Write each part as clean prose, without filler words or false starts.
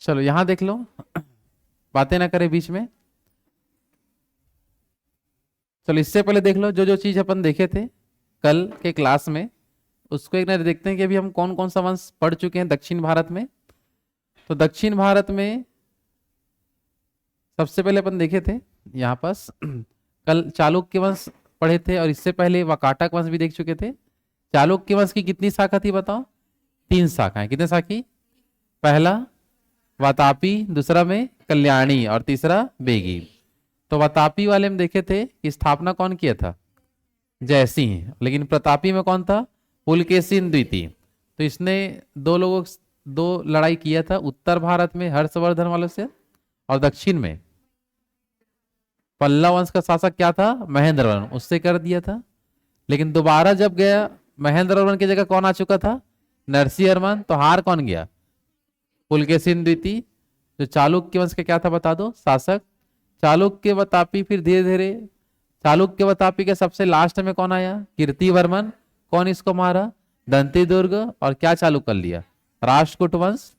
चलो यहां देख लो, बातें ना करें बीच में। चलो इससे पहले देख लो जो जो चीज अपन देखे थे कल के क्लास में, उसको एक नजर देखते हैं कि अभी हम कौन कौन सा वंश पढ़ चुके हैं दक्षिण भारत में। तो दक्षिण भारत में सबसे पहले अपन देखे थे यहाँ पास कल चालुक्य वंश पढ़े थे, और इससे पहले वाकाटक वंश भी देख चुके थे। चालुक्य वंश की कितनी शाखा थी बताओ? 3 शाखाएं। कितने शाखी? पहला वातापी, दूसरा में कल्याणी, और तीसरा बेगी। तो वातापी वाले में देखे थे कि स्थापना कौन किया था? जयसिंह। लेकिन प्रतापी में कौन था? पुलकेशिन द्वितीय। तो इसने दो लड़ाई किया था, उत्तर भारत में हर्षवर्धन वालों से, और दक्षिण में पल्लव वंश का शासक क्या था? महेंद्र वर्मन, उससे कर दिया था। लेकिन दोबारा जब गया, महेंद्र वर्मन की जगह कौन आ चुका था? नरसिंहवर्मन। तो हार कौन गया? पुलकेशिन द्वितीय। जो चालुक्य वंश का क्या था बता दो? शासक। चालुक्य वतापी, फिर धीरे धीरे चालुक्य वतापी के सबसे लास्ट में कौन आया? कीर्तिवर्मन। कौन इसको मारा? दंती दुर्ग। और क्या चालू कर लिया? राष्ट्रकूट वंश।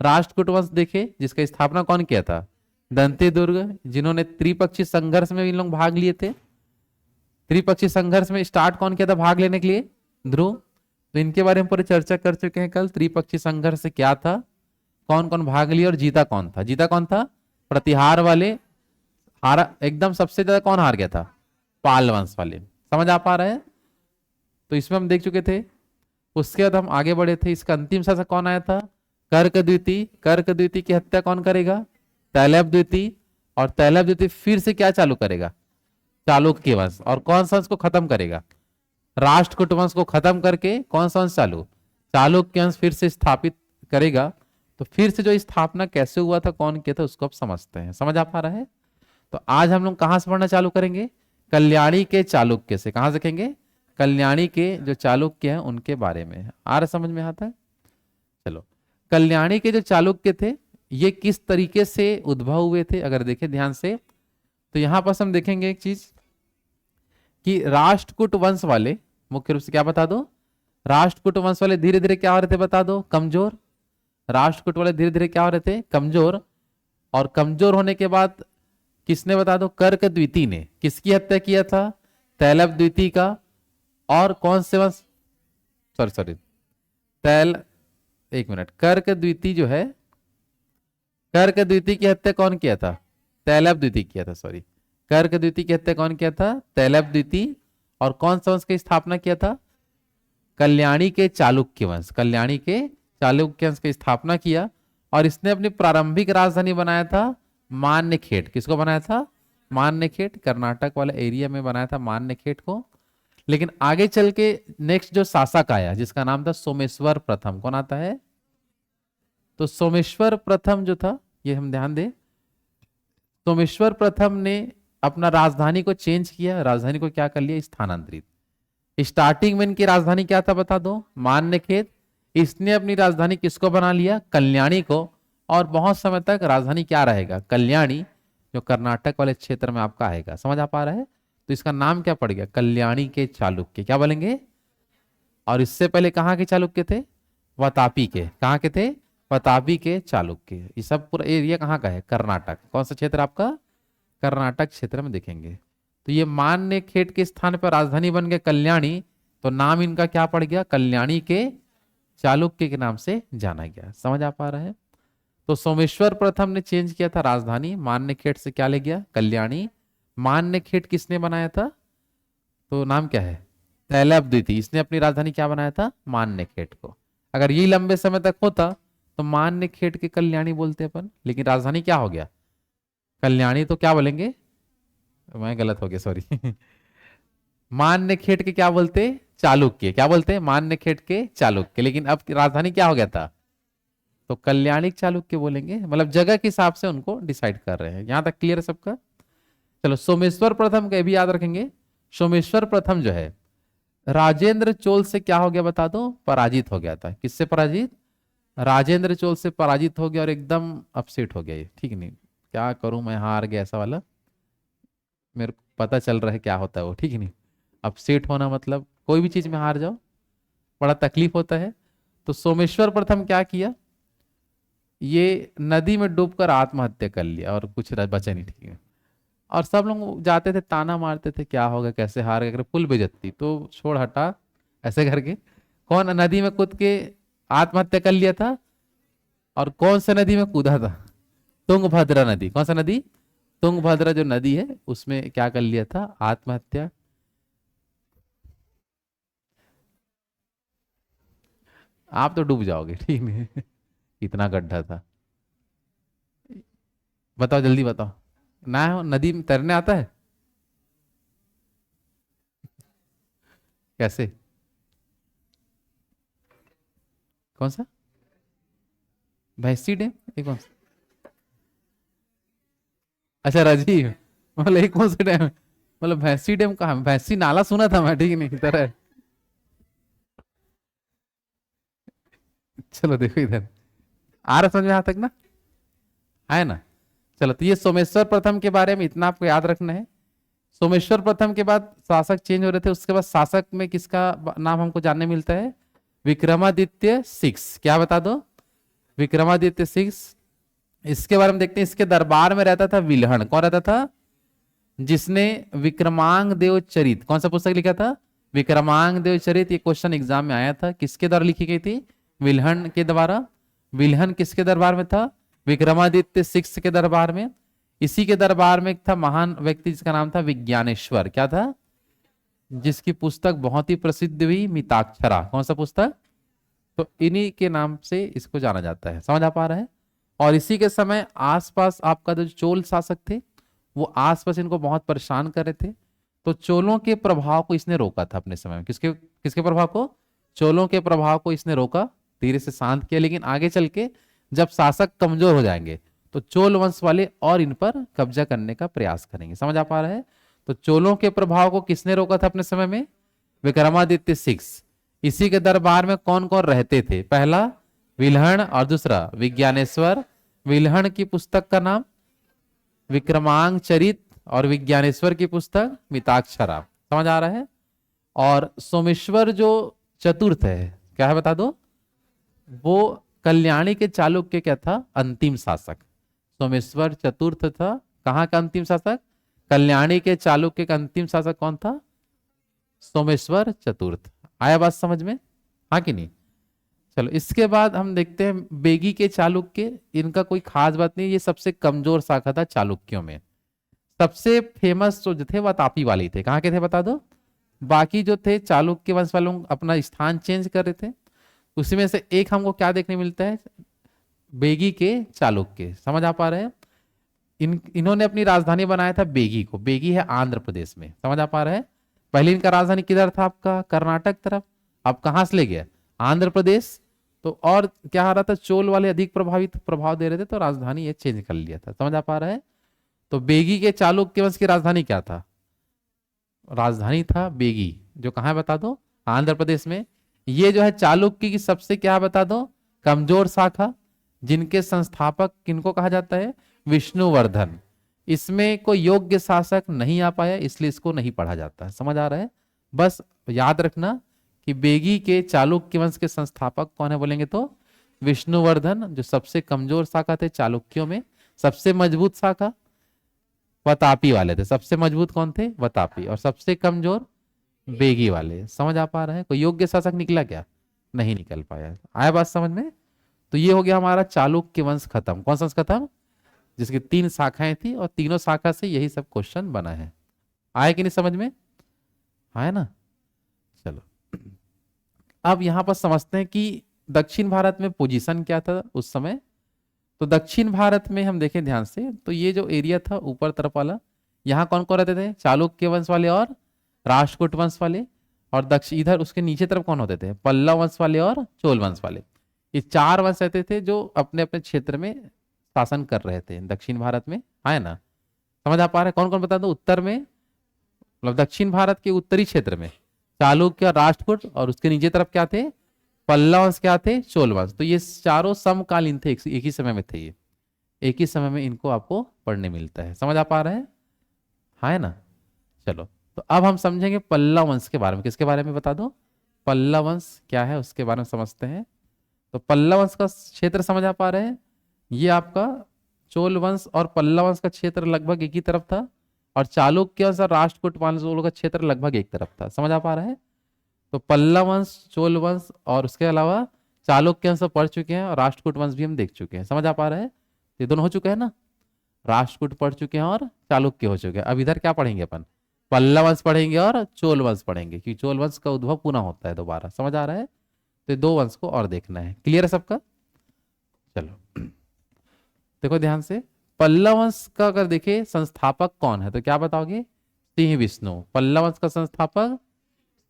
राष्ट्रकूट वंश देखे जिसका स्थापना कौन किया था? दंती दुर्ग, जिन्होंने त्रिपक्षीय संघर्ष में इन लोग भाग लिए थे। त्रिपक्षीय संघर्ष में स्टार्ट कौन किया था भाग लेने के लिए? ध्रुव। तो इनके बारे में पूरी चर्चा कर चुके हैं कल। त्रिपक्षीय संघर्ष क्या था, कौन कौन भाग लिया और जीता कौन था? जीता कौन था? प्रतिहार वाले। हारा एकदम सबसे ज्यादा कौन हार गया था? पाल वंश वाले। समझ आ पा रहा है? तो इसमें हम देख चुके थे। उसके बाद हम आगे बढ़े थे। इसका अंतिम शासक कौन आया था? कर्क द्वितीय। कर्क द्वितीय की हत्या कौन करेगा? तैलभ द्वितीय। और तैलभ द्वितीय फिर से क्या चालू करेगा? चालुक्य वंश। और कौन सा वंश को खत्म करेगा? राष्ट्रकूट वंश को खत्म करके कौन सा वंश चालू? चालुक्य वंश फिर से स्थापित करेगा। तो फिर से जो स्थापना कैसे हुआ था, कौन किया था, उसको अब समझते हैं। समझ आ पा रहा है? तो आज हम लोग कहां से पढ़ना चालू करेंगे? कल्याणी के चालुक्य से। कहां सीखेंगे? कल्याणी के जो चालुक्य हैं उनके बारे में। आ रहा समझ में आता है? चलो, कल्याणी के जो चालुक्य थे ये किस तरीके से उद्भव हुए थे अगर देखें ध्यान से, तो यहां पर हम देखेंगे एक चीज कि राष्ट्रकूट वंश वाले मुख्य रूप से क्या बता दो? राष्ट्रकूट वंश वाले धीरे धीरे क्या हो रहे थे बता दो? कमजोर। राष्ट्रकूट वाले धीरे धीरे क्या हो रहे थे? कमजोर। और कमजोर होने के बाद किसने बता दो? कर्क द्वितीय ने किसकी हत्या किया था? तैलभ द्वितीय का। और कौन से वंश? सॉरी सॉरी, तैल एक मिनट, कर्क द्वितीय जो है, कर्क द्वितीय की हत्या कौन किया था? तैलभ द्वितीय किया था। सॉरी, कर्क द्वितीय की हत्या कौन किया था? तैलभ द्वितीय। और कौन सा वंश की स्थापना किया था? कल्याणी के चालुक्य वंश। कल्याणी के चालुक्य वंश की स्थापना किया। और इसने अपनी प्रारंभिक राजधानी बनाया था मान्यखेट। किसको बनाया था? मान्यखेट। कर्नाटक वाले एरिया में बनाया था मान्यखेट को। लेकिन आगे चल के नेक्स्ट जो शासक आया जिसका नाम था सोमेश्वर प्रथम, कौन आता है? तो सोमेश्वर प्रथम जो था, ये हम ध्यान दें, सोमेश्वर प्रथम ने अपना राजधानी को चेंज किया। राजधानी को क्या कर लिया? स्थानांतरित। स्टार्टिंग में इनकी राजधानी क्या था बता दो? मान्यखेत। इसने अपनी राजधानी किसको बना लिया? कल्याणी को। और बहुत समय तक राजधानी क्या रहेगा? कल्याणी, जो कर्नाटक वाले क्षेत्र में आपका आएगा। समझ आ पा रहा है? तो इसका नाम क्या पड़ गया? कल्याणी के चालुक्य। क्या बोलेंगे? और इससे पहले कहाँ के चालुक्य थे? वतापी के। कहाँ के थे? वतापी के चालुक्य। ये सब पूरा एरिया कहाँ का है? कर्नाटक। कौन सा क्षेत्र आपका? कर्नाटक क्षेत्र में देखेंगे। तो ये मान्यखेट के स्थान पर राजधानी बन गया कल्याणी। तो नाम इनका क्या पड़ गया? कल्याणी के चालुक्य के नाम से जाना गया। समझ आ पा रहा है? तो सोमेश्वर प्रथम ने चेंज किया था राजधानी, मान्यखेट से क्या ले गया? कल्याणी। मान्यखेट किसने बनाया था? तो नाम क्या है? तैलभ द्वितीय। इसने अपनी राजधानी क्या बनाया था? मान्यखेट को। अगर ये लंबे समय तक होता तो मान्यखेट के कल्याणी बोलते अपन, लेकिन राजधानी क्या हो गया? कल्याणी। तो क्या बोलेंगे? मैं गलत हो गया, सॉरी मान्यखेट के क्या बोलते? चालुक्य। क्या बोलते? मान्यखेट के चालुक्य। लेकिन अब राजधानी क्या हो गया था? तो कल्याणी चालुक्य बोलेंगे। मतलब जगह के हिसाब से उनको डिसाइड कर रहे हैं। यहां तक क्लियर है सबका? चलो, सोमेश्वर प्रथम का भी याद रखेंगे। सोमेश्वर प्रथम जो है राजेंद्र चोल से क्या हो गया बता दो? पराजित हो गया था। किससे पराजित? राजेंद्र चोल से पराजित हो गया और एकदम अपसेट हो गया। ये ठीक नहीं, क्या करूं मैं, हार गया ऐसा वाला। मेरे को पता चल रहा है क्या होता है वो, ठीक नहीं। अपसेट होना मतलब कोई भी चीज में हार जाओ, बड़ा तकलीफ होता है। तो सोमेश्वर प्रथम क्या किया? ये नदी में डूबकर आत्महत्या कर लिया और कुछ बचा नहीं, ठीक है। और सब लोग जाते थे ताना मारते थे, क्या होगा कैसे हार गए, अगर पुल बेइज्जती तो छोड़ हटा, ऐसे करके। कौन नदी में कूद के आत्महत्या कर लिया था, और कौन सा नदी में कूदा था? तुंगभद्रा नदी। कौन सा नदी? तुंगभद्रा जो नदी है उसमें क्या कर लिया था? आत्महत्या। आप तो डूब जाओगे, ठीक है। इतना गड्ढा था। बताओ जल्दी बताओ। ना हो नदी में तैरने आता है? कैसे? कौन सा? भैंसी डैम? ये कौन सा? अच्छा राजीव, मतलब एक कौन सा डैम है? मतलब भैंसी डैम कहाँ? भैंसी नाला सुना था मैं, ठीक नहीं तरह। चलो देखो इधर, आ रहा समझ में यहाँ तक ना? है ना? चलो, तो ये सोमेश्वर प्रथम के बारे में इतना आपको याद रखना है। सोमेश्वर प्रथम के बाद शासक चेंज हो रहे थे, उसके बाद शासक में किसका नाम हमको जानने मिलता है? विक्रमादित्य सिक्स। क्या बता दो? विक्रमादित्य सिक्स। इसके बारे में देखते हैं। इसके दरबार में रहता था विल्हण। कौन रहता था? जिसने विक्रमांग देव चरित, कौन सा पुस्तक लिखा था? विक्रमांग देव चरित। ये क्वेश्चन एग्जाम में आया था, किसके द्वारा लिखी गई थी? विल्हण के द्वारा। विल्हण किसके दरबार में था? विक्रमादित्य सिक्स के दरबार में। इसी के दरबार में एक था महान व्यक्ति जिसका नाम था विज्ञानेश्वर। क्या था? जिसकी पुस्तक बहुत ही प्रसिद्ध हुई, मिताक्षरा। कौन सा पुस्तक? तो इन्हीं के नाम से इसको जाना जाता है। समझ आ पा रहा है? और इसी के समय आसपास आपका जो चोल शासक थे वो आसपास इनको बहुत परेशान कर रहे थे, तो चोलों के प्रभाव को इसने रोका था अपने समय में। किसके किसके प्रभाव को? चोलों के प्रभाव को इसने रोका, धीरे से शांत किया। लेकिन आगे चल के जब शासक कमजोर हो जाएंगे तो चोल वंश वाले और इन पर कब्जा करने का प्रयास करेंगे। समझ आ पा रहा है? तो चोलों के प्रभाव को किसने रोका था अपने समय में? विक्रमादित्य सिक्स। इसी के दरबार में कौन कौन रहते थे? पहला विल्हण और दूसरा विज्ञानेश्वर। विल्हण की पुस्तक का नाम विक्रमांग चरित और विज्ञानेश्वर की पुस्तक मिताक्षरा। समझ आ रहा है? और सोमेश्वर जो चतुर्थ है, क्या है बता दो? वो कल्याणी के चालुक्य क्या था? अंतिम शासक। सोमेश्वर चतुर्थ था कहाँ का अंतिम शासक? कल्याणी के चालुक्य का अंतिम शासक कौन था? सोमेश्वर चतुर्थ। आया बात समझ में? हाँ कि नहीं? चलो, इसके बाद हम देखते हैं बेगी के चालुक्य। इनका कोई खास बात नहीं, ये सबसे कमजोर शाखा था चालुक्यों में। सबसे फेमस जो थे वह तापी वाले ही थे। कहाँ के थे बता दो? बाकी जो थे चालुक्य वंश वालों अपना स्थान चेंज कर रहे थे। उसी में से एक हमको क्या देखने मिलता है? बेगी के चालुक्य। समझ आ पा रहे हैं? इन्होंने अपनी राजधानी बनाया था बेगी को। बेगी है आंध्र प्रदेश में। समझ आ पा रहे हैं? पहले इनका राजधानी किधर था? आपका कर्नाटक तरफ। अब कहां से ले गया? आंध्र प्रदेश। तो और क्या आ रहा था? चोल वाले अधिक प्रभाव दे रहे थे, तो राजधानी ये चेंज कर लिया था। समझ आ पा रहा है? तो बेगी के चालुक्य वंश की राजधानी क्या था? राजधानी था बेगी, जो कहाँ है बता दो? आंध्र प्रदेश में। ये जो है चालुक्य की सबसे क्या बता दो? कमजोर शाखा, जिनके संस्थापक किनको कहा जाता है? विष्णुवर्धन। इसमें कोई योग्य शासक नहीं आ पाया, इसलिए इसको नहीं पढ़ा जाता है। समझ आ रहा है? बस याद रखना कि बेगी के चालुक्य वंश के संस्थापक कौन है बोलेंगे तो विष्णुवर्धन, जो सबसे कमजोर शाखा थे चालुक्यों में। सबसे मजबूत शाखा वतापी वाले थे। सबसे मजबूत कौन थे? वतापी। और सबसे कमजोर बेगी वाले। समझ आ पा रहे हैं? कोई योग्य शासक निकला क्या? नहीं निकल पाया। आया बात समझ में? तो ये हो गया हमारा चालुक्य वंश खत्म। कौन सा वंश खत्म? जिसकी तीन शाखाएं थी और तीनों शाखा से यही सब क्वेश्चन बना है। आया कि नहीं समझ में? आया ना? चलो, अब यहां पर समझते हैं कि दक्षिण भारत में पोजीशन क्या था उस समय। तो दक्षिण भारत में हम देखें ध्यान से, तो ये जो एरिया था ऊपर तरफ वाला, यहाँ कौन कौन रहते थे? चालुक्य वंश वाले और राष्ट्रकूट वंश वाले। और दक्षिण इधर उसके नीचे तरफ कौन होते थे? पल्लव वंश वाले और चोल वंश वाले। ये चार वंश रहते थे जो अपने अपने क्षेत्र में शासन कर रहे थे दक्षिण भारत में। आए ना? समझ आ पा रहे? कौन कौन बता दो? उत्तर में, मतलब दक्षिण भारत के उत्तरी क्षेत्र में चालुक्य, राष्ट्रकूट, और उसके नीचे तरफ क्या थे? पल्लव वंश, क्या थे? चोल वंश। तो ये चारों समकालीन थे, एक ही समय में थे ये। एक ही समय में इनको आपको पढ़ने मिलता है। समझ आ पा रहे हैं? हाँ है ना? चलो, तो अब हम समझेंगे पल्लव वंश के बारे में। किसके बारे में बता दो? पल्लव वंश क्या है उसके बारे में समझते हैं। तो पल्लव वंश का क्षेत्र समझ आ पा रहे हैं? ये आपका चोल वंश और पल्लव वंश का क्षेत्र लगभग एक ही तरफ था, और चालुक्य वंश और राष्ट्रकूट वंश का क्षेत्र लगभग एक तरफ था। समझ आ पा रहा है? तो पल्लव वंश, चोल वंश और उसके अलावा चालुक्य वंश पढ़ चुके हैं, और राष्ट्रकूट वंश भी हम देख चुके हैं। समझ आ पा रहा है? ये दोनों हो चुके हैं ना, राष्ट्रकूट पढ़ चुके हैं और चालुक्य हो चुके हैं। अब इधर क्या पढ़ेंगे अपन? पल्लव वंश पढ़ेंगे और चोल वंश पढ़ेंगे, क्योंकि चोल वंश का उद्भव पुनः होता है दोबारा। समझ आ रहा है? तो ये दो वंश को और देखना है। क्लियर है सबका? चलो देखो ध्यान से, पल्लव वंश का अगर देखे संस्थापक कौन है तो क्या बताओगे? सिंह विष्णु। पल्लव वंश का संस्थापक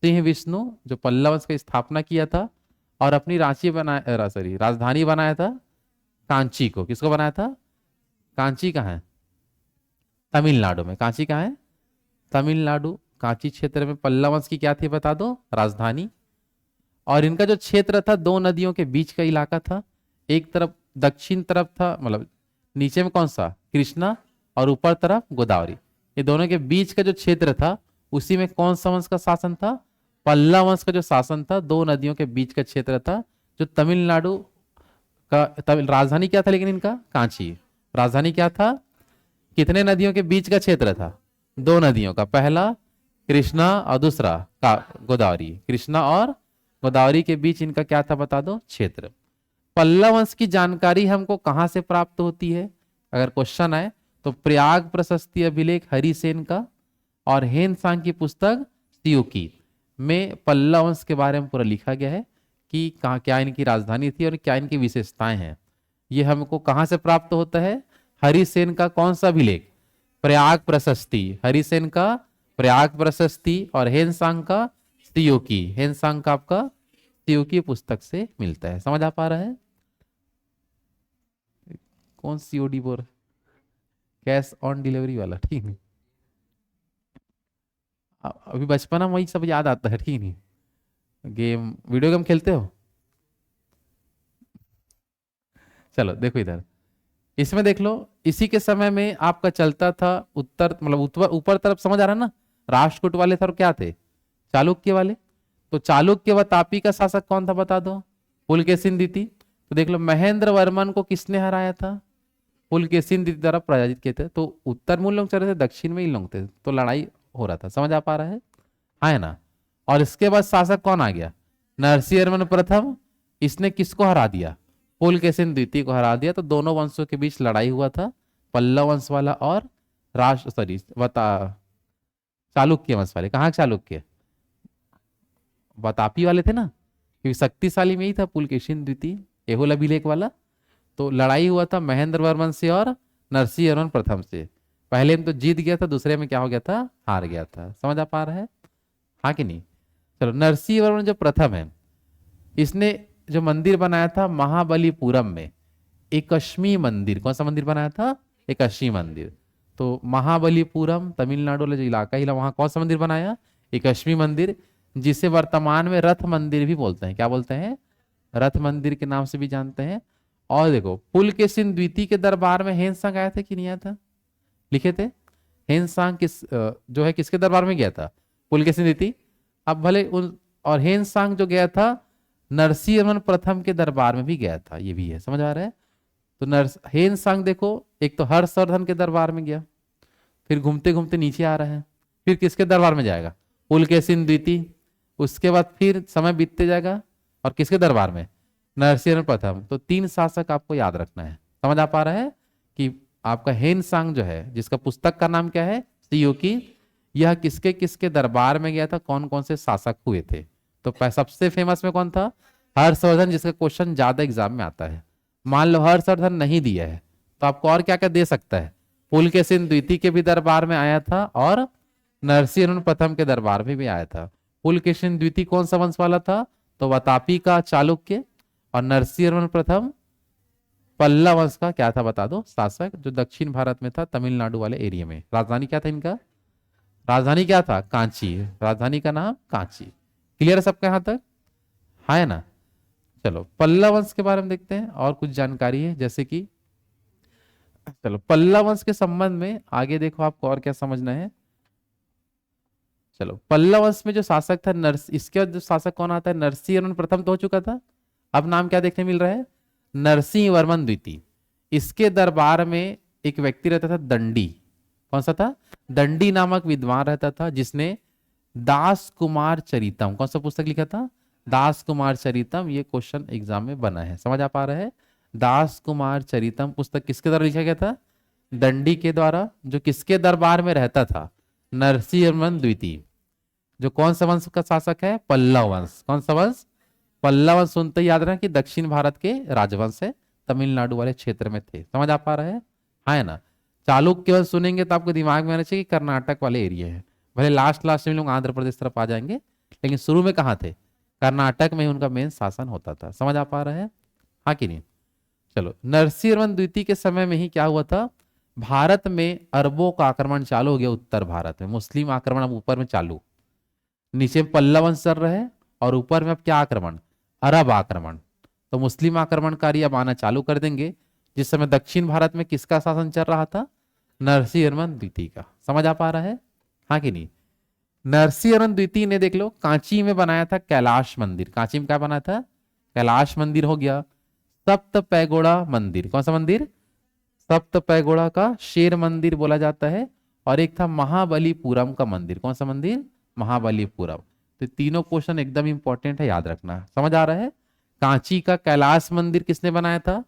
सिंह विष्णु, जो पल्लव वंश की स्थापना किया था और अपनी राजधानी बनाया था कांची को। किसको बनाया था? कांची कहाँ है? तमिलनाडु में। कांची कहाँ है? तमिलनाडु। कांची क्षेत्र में पल्लव वंश की क्या थी बता दो? राजधानी। और इनका जो क्षेत्र था दो नदियों के बीच का इलाका था। एक तरफ दक्षिण तरफ था, मतलब नीचे में कौन सा? कृष्णा, और ऊपर तरफ गोदावरी। ये दोनों के बीच का जो क्षेत्र था उसी में कौन सा वंश का शासन था? पल्लव वंश का जो शासन था। दो नदियों के बीच का क्षेत्र था जो तमिलनाडु का। राजधानी क्या था लेकिन इनका? कांची। राजधानी क्या था? कितने नदियों के बीच का क्षेत्र था? दो नदियों का, पहला कृष्णा और दूसरा का गोदावरी। कृष्णा और गोदावरी के बीच इनका क्या था बता दो? क्षेत्र। पल्लव वंश की जानकारी हमको कहां से प्राप्त होती है अगर क्वेश्चन आए तो? प्रयाग प्रशस्ति अभिलेख हरिसेन का और हेन सांग की पुस्तक सियोकी में पल्लव वंश के बारे में पूरा लिखा गया है कि कहाँ क्या इनकी राजधानी थी और क्या इनकी विशेषताएं हैं। ये हमको कहां से प्राप्त होता है? हरिसेन का कौन सा अभिलेख? प्रयाग प्रशस्ति। हरिसेन का प्रयाग प्रशस्ति और हेन सांग का सियोकी। हेन सांग का आपका सियोकी पुस्तक से मिलता है। समझ आ पा रहा है? कौन सीओडी बोल? कैश ऑन डिलीवरी वाला? ठीक नहीं, अभी बचपना में वही सब याद आता है। ठीक नहीं, गेम, वीडियो गेम खेलते हो? चलो देखो इधर, इसमें देख लो, इसी के समय में आपका चलता था उत्तर, मतलब ऊपर तरफ। समझ आ रहा है ना? राष्ट्रकूट वाले सर क्या थे? चालुक्य वाले। तो चालुक्य व तापी का शासक कौन था बता दो? पुलकेशिन द्वितीय। तो देख लो, महेंद्र वर्मन को किसने हराया था? पुलकेशिन द्वितीय द्वारा पराजित किए थे। तो उत्तर में लोग चल रहे थे, दक्षिण में ही लोग थे, तो लड़ाई हो रहा था। समझ आ पा रहा है? हाँ है ना? और इसके बाद शासक कौन आ गया? नरसिंहवर्मन प्रथम। इसने किसको हरा दिया? पुलकेशिन द्वितीय को हरा दिया। तो दोनों वंशों के बीच लड़ाई हुआ था, पल्लव वंश वाला और राष्ट्र सॉरी बता चालुक्य वंश वाले। कहाँ चालुक्य? बतापी वाले थे ना, क्योंकि शक्तिशाली में ही था पुलकेशिन द्वितीय, एहोल अभिलेख वाला। तो लड़ाई हुआ था महेंद्र वर्मन से और नरसिंहवर्मन प्रथम से। पहले में तो जीत गया था, दूसरे में क्या हो गया था? हार गया था। समझ आ पा रहा है? हाँ कि नहीं? चलो, नरसिंहवर्मन जो प्रथम है, इसने जो मंदिर बनाया था महाबलीपुरम में, एकशमी मंदिर। कौन सा मंदिर बनाया था? एकशमी मंदिर। तो महाबलीपुरम तमिलनाडु वाला जो इलाका ही, वहां कौन सा मंदिर बनाया? एकशमी मंदिर, जिसे वर्तमान में रथ मंदिर भी बोलते हैं। क्या बोलते हैं? रथ मंदिर के नाम से भी जानते हैं। और देखो, पुलकेशिन द्वितीय के दरबार में हेनसांग आया था कि नहीं आया था? लिखे थे। हेनसांग जो है किसके दरबार में गया था? पुलकेशिन द्वितीय। अब भले उन, और हेनसांग जो गया था नरसिंहवर्मन प्रथम के दरबार में भी गया था, ये भी है। समझ आ रहा है? तो हेनसांग देखो, एक तो हर्षवर्धन के दरबार में गया, फिर घूमते घूमते नीचे आ रहे हैं, फिर किसके दरबार में जाएगा? पुलकेशिन द्वितीय। उसके बाद फिर समय बीतते जाएगा और किसके दरबार में? नरसिंहवर्मन प्रथम। तो तीन शासक आपको याद रखना है। समझ आ पा रहा है कि आपका हेनसांग जो है, जिसका पुस्तक का नाम क्या है? सियोकी, यह किसके किसके दरबार में गया था, कौन कौन से शासक हुए थे? तो सबसे फेमस में कौन था? हर्षवर्धन, जिसका क्वेश्चन ज्यादा एग्जाम में आता है। मान लो हर्षवर्धन नहीं दिया है तो आपको और क्या क्या दे सकता है? पुलकेशिन द्वितीय के भी दरबार में आया था और नरसिंहवर्मन प्रथम के दरबार में भी आया था। पुलकेशिन द्वितीय कौन सा वंश वाला था? तो वातापी का चालुक्य। और नरसिंहवर्मन प्रथम पल्लव वंश का क्या था बता दो? शासक, जो दक्षिण भारत में था, तमिलनाडु वाले एरिया में। राजधानी क्या था इनका? राजधानी क्या था? कांची। राजधानी का नाम कांची। क्लियर है सबका यहां तक? हाँ है ना? चलो पल्लव वंश के बारे में देखते हैं और कुछ जानकारी है, जैसे कि चलो पल्लव वंश के संबंध में आगे देखो आपको और क्या समझना है। चलो, पल्लव वंश में जो शासक था इसके बाद जो शासक कौन आता है? नरसिंहवर्मन प्रथम तो हो चुका था। अब नाम क्या देखने मिल रहा है? नरसिंहवर्मन द्वितीय। इसके दरबार में एक व्यक्ति रहता था दंडी। कौन सा था? दंडी नामक विद्वान रहता था, जिसने दास कुमार चरितम, कौन सा पुस्तक लिखा था? दास कुमार चरितम। ये क्वेश्चन एग्जाम में बना है, समझ आ पा रहा है? दास कुमार चरितम पुस्तक किसके द्वारा लिखा गया था? दंडी के द्वारा, जो किसके दरबार में रहता था? नरसिंहवर्मन द्वितीय। जो कौन सा वंश का शासक है? पल्लव वंश। कौन सा वंश? पल्लव वंश। सुनते ही याद रखना कि दक्षिण भारत के राजवंश है, तमिलनाडु वाले क्षेत्र में थे। समझ आ पा रहा है? हाँ है ना? चालुक्य वंश सुनेंगे तो आपको दिमाग में आना चाहिए कि कर्नाटक वाले एरिया है। भले लास्ट लास्ट में लोग आंध्र प्रदेश तरफ आ जाएंगे, लेकिन शुरू में कहाँ थे? कर्नाटक में ही उनका मेन शासन होता था। समझ आ पा रहा है? हाँ कि नहीं? चलो, नरसिंहवर्मन द्वितीय के समय में ही क्या हुआ था? भारत में अरबों का आक्रमण चालू हो गया। उत्तर भारत में मुस्लिम आक्रमण अब ऊपर में चालू, नीचे में पल्लव वंश चल रहे हैं और ऊपर में अब क्या आक्रमण? अरब आक्रमण। तो मुस्लिम आक्रमणकारी अब आना चालू कर देंगे। जिस समय दक्षिण भारत में किसका शासन चल रहा था? नरसिंहवर्मन द्वितीय का। समझ आ पा रहा है? हाँ कि नहीं? नरसिंहवर्मन द्वितीय ने देख लो कांची में बनाया था कैलाश मंदिर। कांची में क्या बनाया था? कैलाश मंदिर हो गया। सप्त पैगोड़ा मंदिर, कौन सा मंदिर? सप्त पैगोड़ा का शेर मंदिर बोला जाता है। और एक था महाबलीपुरम का मंदिर। कौन सा मंदिर? महाबलीपुरम। तो तीनों क्वेश्चन एकदम इंपॉर्टेंट है, याद रखना। समझ आ रहा है? कांची का कैलाश मंदिर किसने बनाया था?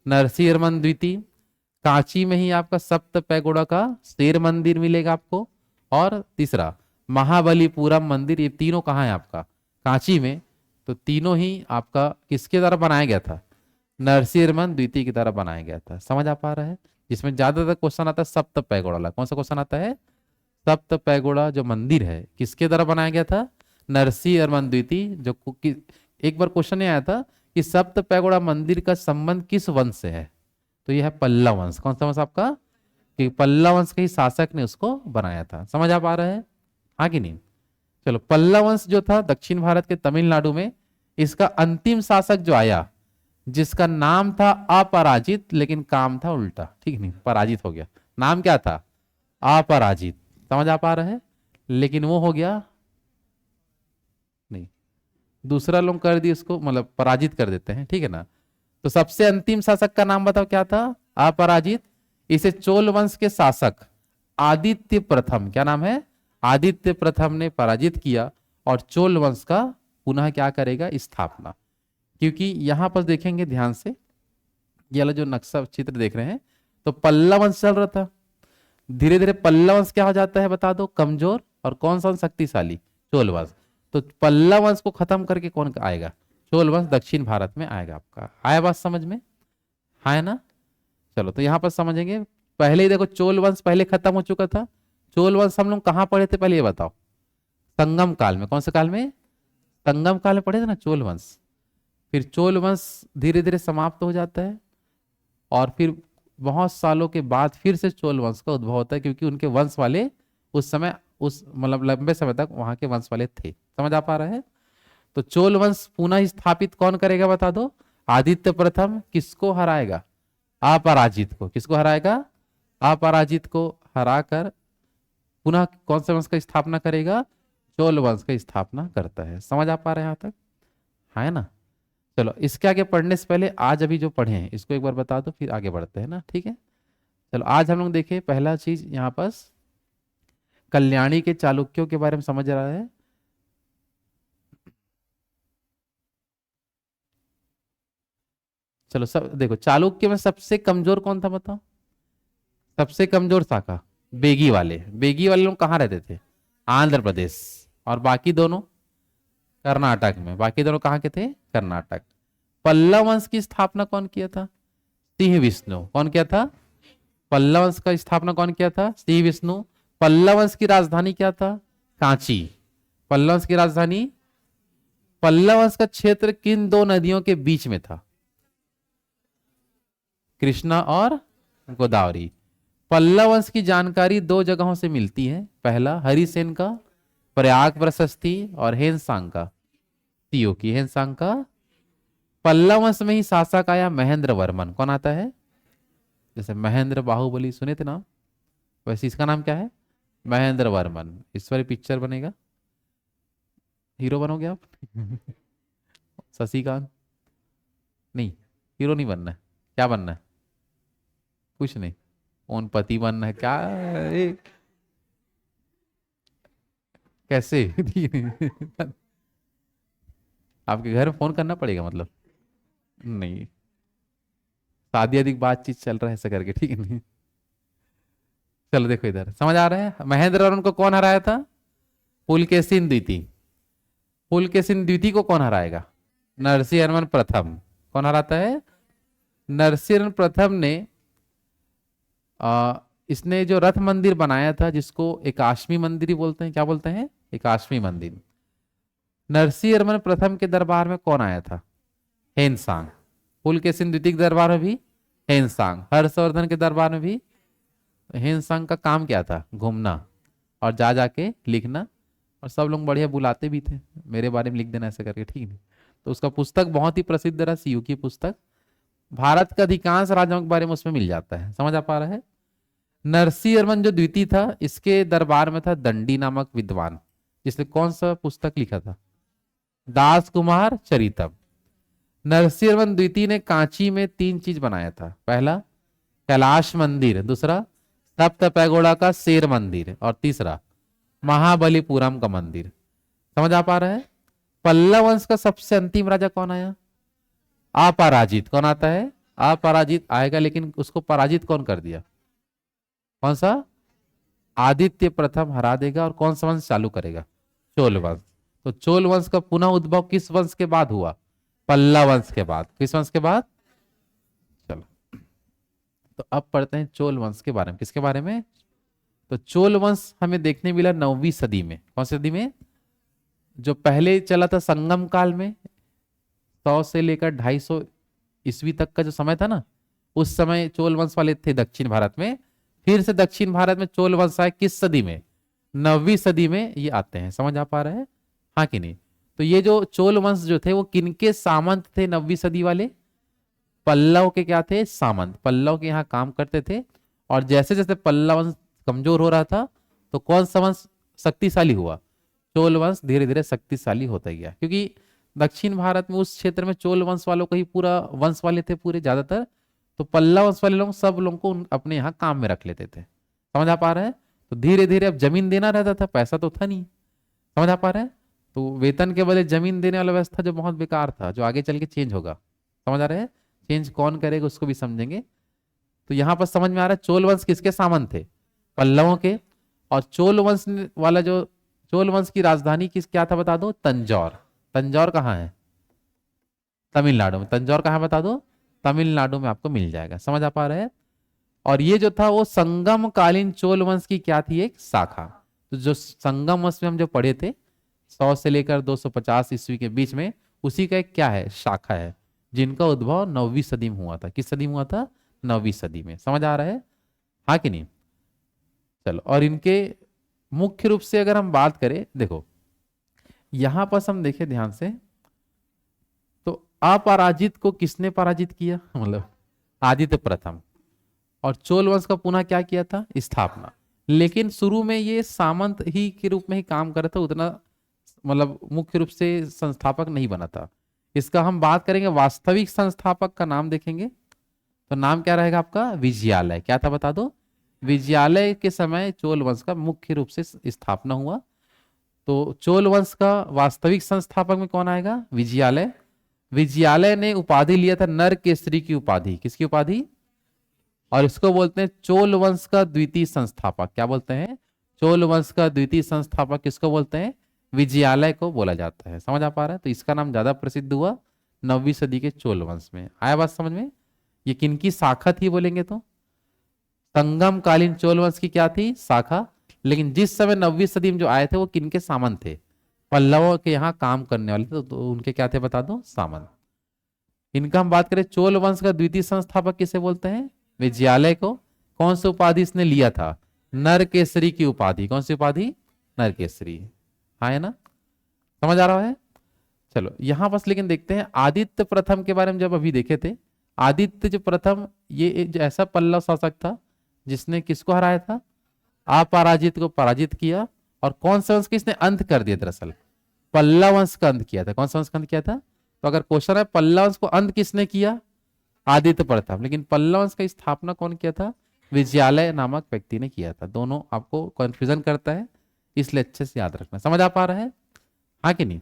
नरसिंहवर्मन द्वितीय। कांची में ही आपका सप्त पैगोड़ा का शेर मंदिर मिलेगा आपको। और तीसरा महाबलीपुरम मंदिर। ये तीनों कहाँ है आपका? कांची में। तो तीनों ही आपका किसके द्वारा बनाया गया था? नरसिंहवर्मन द्वितीय की तरह बनाया गया था। समझ आ पा रहा है? जिसमें ज्यादातर क्वेश्चन आता है सप्त पैगोड़ा वाला। कौन सा क्वेश्चन आता है? सप्त पैगोड़ा जो मंदिर है किसके द्वारा बनाया गया था? नरसिंहवर्मन द्वितीय। एक बार क्वेश्चन ये आया था कि सप्त पैगोड़ा मंदिर का संबंध किस वंश से है? तो यह है पल्लव वंश। कौन सा वंश आपका? कि पल्लव वंश के ही शासक ने उसको बनाया था। समझ आ पा रहा है? हाँ कि नहीं? चलो, पल्लव वंश जो था दक्षिण भारत के तमिलनाडु में, इसका अंतिम शासक जो आया, जिसका नाम था अपराजित, लेकिन काम था उल्टा। ठीक नहीं, पराजित हो गया। नाम क्या था? अपराजित। समझ आ पा रहा है? लेकिन वो हो गया नहीं, दूसरा लोग कर दिए उसको, मतलब पराजित कर देते हैं। ठीक है ना? तो सबसे अंतिम शासक का नाम बताओ क्या था? अपराजित। इसे चोल वंश के शासक आदित्य प्रथम, क्या नाम है? आदित्य प्रथम ने पराजित किया और चोल वंश का पुनः क्या करेगा? स्थापना। क्योंकि यहां पर देखेंगे ध्यान से, ये वाला जो नक्शा चित्र देख रहे हैं, तो पल्लव वंश चल रहा था। धीरे धीरे पल्लव वंश क्या हो जाता है बता दो? कमजोर। और कौन सा शक्तिशाली? चोल वंश। तो पल्लव वंश को खत्म करके कौन आएगा? चोल वंश दक्षिण भारत में आएगा आपका। आया बात समझ में? हाँ है ना? चलो, तो यहां पर समझेंगे। पहले ही देखो, चोल वंश पहले खत्म हो चुका था। चोल वंश हम लोग कहां पढ़े थे पहले ये बताओ? संगम काल में। कौन से काल में? संगम काल में पढ़े थे ना चोल वंश। फिर चोल वंश धीरे धीरे समाप्त हो जाता है और फिर बहुत सालों के बाद फिर से चोल वंश का उद्भव होता है, क्योंकि उनके वंश वाले उस समय, उस मतलब लंबे समय तक वहां के वंश वाले थे। समझ आ पा रहा है? तो चोल वंश पुनः स्थापित कौन करेगा बता दो? आदित्य प्रथम। किसको हराएगा? अपराजित को। किसको हराएगा? अपराजित को हराकर पुनः कौन से वंश का स्थापना करेगा? चोल वंश का स्थापना करता है। समझ आ पा रहे हैं यहां तक? है ना? चलो, इसके आगे पढ़ने से पहले आज अभी जो पढ़े हैं इसको एक बार बता दो, फिर आगे बढ़ते हैं ना। ठीक है? चलो, आज हम लोग देखें पहला चीज यहाँ पर कल्याणी के चालुक्यों के बारे में समझ रहा है। चलो, सब देखो, चालुक्य में सबसे कमजोर कौन था बताओ? सबसे कमजोर शाखा बेगी वाले। बेगी वाले लोग कहाँ रहते थे? आंध्र प्रदेश। और बाकी दोनों कर्नाटक में। बाकी दोनों कहाँ के थे? कर्नाटक। पल्लव वंश की स्थापना कौन किया था? सिंह विष्णु। कौन किया था? पल्लव वंश का स्थापना कौन किया था? सिंह विष्णु। पल्लव वंश की राजधानी क्या था? कांची। पल्लव वंश की राजधानी। पल्लव वंश का क्षेत्र किन दो नदियों के बीच में था? कृष्णा और गोदावरी। पल्लव वंश की जानकारी दो जगहों से मिलती है। पहला हरिसेन का प्रयाग प्रशस्ति और हेनसांग का तियो की हेनसांग का। पल्लव वंश में ही शासक आया महेंद्र वर्मन। कौन आता है? जैसे महेंद्र बाहुबली सुने थे नाम, वैसे इसका नाम क्या है? महेंद्र वर्मन। इस पर पिक्चर बनेगा, हीरो बनोगे आप। शशिकांत? नहीं, हीरो नहीं बनना है। क्या बनना है? कुछ नहीं, कौन पति बनना है क्या? कैसे? आपके घर में फोन करना पड़ेगा मतलब? नहीं, शादी आदि की बातचीत चल रहा है ऐसा करके, ठीक है नहीं? चलो देखो इधर, समझ आ रहा है? महेंद्र और उनको कौन हराया था? पुलकेशिन द्वितीय। पुलकेशिन द्वितीय को कौन हराएगा? नरसिंहवर्मन प्रथम। कौन हराता है? नरसिंहवर्मन प्रथम ने इसने जो रथ मंदिर बनाया था, जिसको एकाश्मी मंदिर ही बोलते हैं, क्या बोलते हैं? एकाश्मी मंदिर। नरसिंहवर्मन प्रथम के दरबार में कौन आया था? हेनसांग। पुलकेशिन द्वितीय के दरबार में भी हेनसांग। हर्षवर्धन के दरबार में भी। हेनसांग का काम क्या था? घूमना और जा जाके लिखना, और सब लोग बढ़िया बुलाते भी थे, मेरे बारे में लिख देना ऐसे करके, ठीक है? तो उसका पुस्तक बहुत ही प्रसिद्ध रहा, सीयू की पुस्तक। भारत के अधिकांश राजाओं के बारे में उसमें मिल जाता है। समझ आ पा रहा है? नरसिंहवर्मन जो द्वितीय था, इसके दरबार में था दंडी नामक विद्वान, जिसने कौन सा पुस्तक लिखा था? दास कुमार चरितम। नरसिंहवर्मन द्वितीय ने कांची में 3 चीज बनाया था। पहला कैलाश मंदिर, दूसरा सप्त पैगोड़ा का शेर मंदिर, और तीसरा महाबलीपुरम का मंदिर। समझ आ पा रहा है? पल्लव वंश का सबसे अंतिम राजा कौन आया? अपराजित। कौन आता है? अपराजित आएगा, लेकिन उसको पराजित कौन कर दिया? कौन सा? आदित्य प्रथम हरा देगा, और कौन सा वंश चालू करेगा? चोल वंश। तो चोल वंश का पुनः उद्भव किस वंश के बाद हुआ? पल्लव वंश के बाद। किस वंश के बाद? चलो, तो अब पढ़ते हैं चोल वंश के बारे में। किसके बारे में? तो चोल वंश हमें देखने मिला 9वीं सदी में। कौन सी सदी में? जो पहले चला था संगम काल में, 100 से लेकर 250 ईस्वी तक का जो समय था ना, उस समय चोल वंश वाले थे दक्षिण भारत में। फिर से दक्षिण भारत में चोल वंश आए किस सदी में? 9वीं सदी में ये आते हैं। समझ आ पा रहे हैं? हाँ कि नहीं? तो ये जो चोल वंश जो थे, वो किनके सामंत थे 9वीं सदी वाले? पल्लव के क्या थे? सामंत। पल्लव के यहाँ काम करते थे। और जैसे जैसे पल्लव वंश कमजोर हो रहा था, तो कौन सा वंश शक्तिशाली हुआ? चोल वंश धीरे धीरे शक्तिशाली होता गया, क्योंकि दक्षिण भारत में उस क्षेत्र में चोल वंश वालों का ही पूरा वंश वाले थे पूरे ज्यादातर। तो पल्लव वंश वाले लोग सब लोगों को अपने यहाँ काम में रख लेते थे। समझ आ पा रहे हैं? तो धीरे धीरे अब जमीन देना रहता था, पैसा तो था नहीं। समझ आ पा रहे हैं? तो वेतन के बदले जमीन देने वाला व्यवस्था जो बहुत बेकार था, जो आगे चल के चेंज होगा। समझ आ रहे हैं? चेंज कौन करेगा उसको भी समझेंगे। तो यहाँ पर समझ में आ रहा है चोल वंश किसके सामंत थे? पल्लवों के। और चोल वंश वाला जो चोल वंश की राजधानी किस क्या था बता दो? तंजौर। तंजौर कहाँ है? तमिलनाडु में। तंजौर कहाँ बता दो? तमिलनाडु में आपको मिल जाएगा। समझ आ पा रहे हैं? और ये जो था वो संगम कालीन चोल वंश की क्या थी? एक शाखा। तो जो संगम वंश में हम जो पढ़े थे 100 से लेकर 250 ईस्वी के बीच में, उसी का एक क्या है? शाखा है, जिनका उद्भव 9वीं सदी में हुआ था। किस सदी में हुआ था? 9वीं सदी में। समझ आ रहा है? हाँ कि नहीं? चलो, और इनके मुख्य रूप से अगर हम बात करें, देखो यहां पर हम देखें ध्यान से, तो अपराजित को किसने पराजित किया? मतलब आदित्य प्रथम। और चोल वंश का पुनः क्या किया था? स्थापना। लेकिन शुरू में ये सामंत ही के रूप में ही काम कर रहा था, उतना मतलब मुख्य रूप से संस्थापक नहीं बना था। इसका हम बात करेंगे, वास्तविक संस्थापक का नाम देखेंगे, तो नाम क्या रहेगा आपका? विजयालय। क्या था बता दो? विजयालय के समय चोल वंश का मुख्य रूप से स्थापना हुआ। तो चोल वंश का वास्तविक संस्थापक में कौन आएगा? विजयालय। विजयालय ने उपाधि लिया था नर केसरी की उपाधि। किसकी उपाधि? और इसको बोलते हैं चोल वंश का द्वितीय संस्थापक। क्या बोलते हैं? चोल वंश का द्वितीय संस्थापक किसको बोलते हैं? विजयालय को बोला जाता है। समझ आ पा रहा है? तो इसका नाम ज्यादा प्रसिद्ध हुआ 9वीं सदी के चोल वंश में। आया बात समझ में? ये किनकी शाखा थी बोलेंगे तो? संगम कालीन चोल वंश की क्या थी? शाखा। लेकिन जिस समय 9वीं सदी में जो आए थे वो किनके सामंत थे? पल्लवों के यहाँ काम करने वाले थे, तो उनके क्या थे बता दो? सामंत। इनका हम बात करें, चोल वंश का द्वितीय संस्थापक किसे बोलते हैं? विजयालय को। कौन सी उपाधि इसने लिया था? नर केसरी की उपाधि। कौन सी उपाधि? नर केसरी। हाँ है ना? समझ आ रहा है? चलो यहां बस लेकिन देखते हैं आदित्य प्रथम के बारे में। जब अभी देखे थे, आदित्य जो प्रथम, ये एक ऐसा पल्लव शासक था जिसने किसको हराया था? अपराजित को पराजित किया। और कौन सा वंश किसने अंत कर दिया? दरअसल पल्लव वंश का अंत किया था। कौन सा वंश का अंत किया था? तो अगर क्वेश्चन है पल्लव वंश को अंत किसने किया? आदित्य प्रथम। लेकिन पल्लव वंश का स्थापना कौन किया था? विजयालय नामक व्यक्ति ने किया था। दोनों आपको कंफ्यूजन करता है, इसलिए अच्छे से याद रखना। समझ आ पा रहा है, हाँ कि नहीं?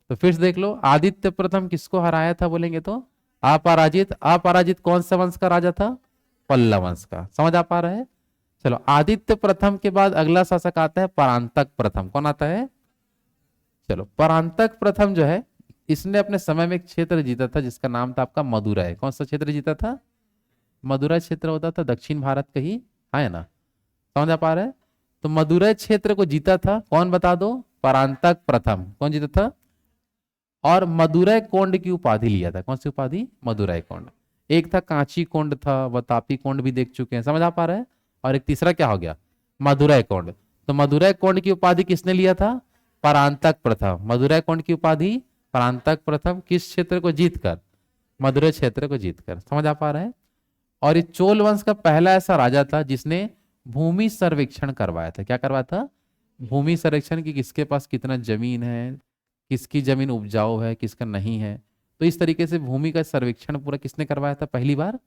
तो फिर से देख लो, आदित्य प्रथम किसको हराया था बोलेंगे तो अपराजित। अपराजित कौन सा वंश का राजा था? पल्लव वंश का। समझ आ पा रहा है? चलो, आदित्य प्रथम के बाद अगला शासक आता है परांतक प्रथम। कौन आता है? चलो, परांतक प्रथम जो है, इसने अपने समय में एक क्षेत्र जीता था जिसका नाम था आपका मदुरै। कौन सा क्षेत्र जीता था? मदुरै क्षेत्र होता था दक्षिण भारत का ही, है ना? समझ आ पा रहे हैं? तो मदुरै क्षेत्र को जीता था कौन, बता दो? परांतक प्रथम। कौन जीता था? और मदुरै कोंड की उपाधि लिया था। कौन सी उपाधि? मदुरै कोंड। एक था कांची कोंड था, वतापी कोंड भी देख चुके हैं। समझ आ पा रहे हैं? और एक तीसरा क्या हो गया? मदुरै कोंड। तो मदुरै कोंड की उपाधि किसने लिया था? परांतक प्रथम। मदुरै कोंड की उपाधि परांतक प्रथम किस क्षेत्र को जीतकर? मदुरै क्षेत्र को जीतकर। समझ आ पा रहे हैं? और ये चोल वंश का पहला ऐसा राजा था जिसने भूमि सर्वेक्षण करवाया था। क्या करवाया था? भूमि सर्वेक्षण की किसके पास कितना जमीन है, किसकी जमीन उपजाऊ है, किसका नहीं है। तो इस तरीके से भूमि का सर्वेक्षण पूरा किसने करवाया था पहली बार?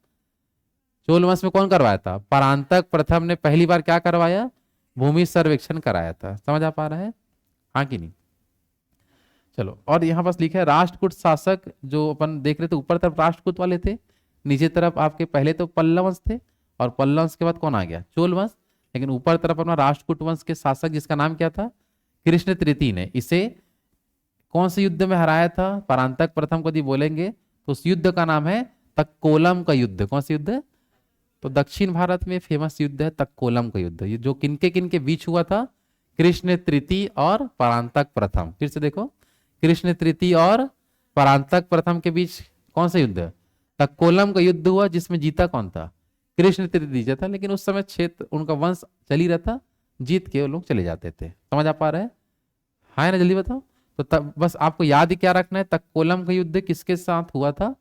चोल वंश में कौन करवाया था? परांतक प्रथम ने पहली बार क्या करवाया? भूमि सर्वेक्षण कराया था। समझ आ पा रहा है, हाँ कि नहीं? चलो, और यहाँ पास लिखा है राष्ट्रकूट शासक। जो अपन देख रहे थे ऊपर तरफ राष्ट्रकूट वाले थे, नीचे तरफ आपके पहले तो पल्लव वंश थे, और पल्लव वंश के बाद कौन आ गया? चोल वंश। लेकिन ऊपर तरफ अपना राष्ट्रकूट वंश के शासक जिसका नाम क्या था? कृष्ण तृतीय ने इसे कौन से युद्ध में हराया था? परांतक प्रथम को यदि बोलेंगे तो उस युद्ध का नाम है तक्कोलम का युद्ध। कौन सा युद्ध? तो दक्षिण भारत में फेमस युद्ध है तक्कोलम का युद्ध। ये जो किनके बीच हुआ था? कृष्ण तृतीय और परांतक प्रथम। फिर से देखो, कृष्ण तृतीय और परांतक प्रथम के बीच कौन सा युद्ध? तक्कोलम का युद्ध हुआ, जिसमें जीता कौन था? कृष्ण तृतीय जीता था। लेकिन उस समय क्षेत्र उनका वंश चल ही रहा था, जीत के वो लोग चले जाते थे। समझ आ पा रहे हैं, हाँ ना? जल्दी बताओ। तो तब बस आपको याद ही क्या रखना है, तक्कोलम का युद्ध किसके साथ हुआ था?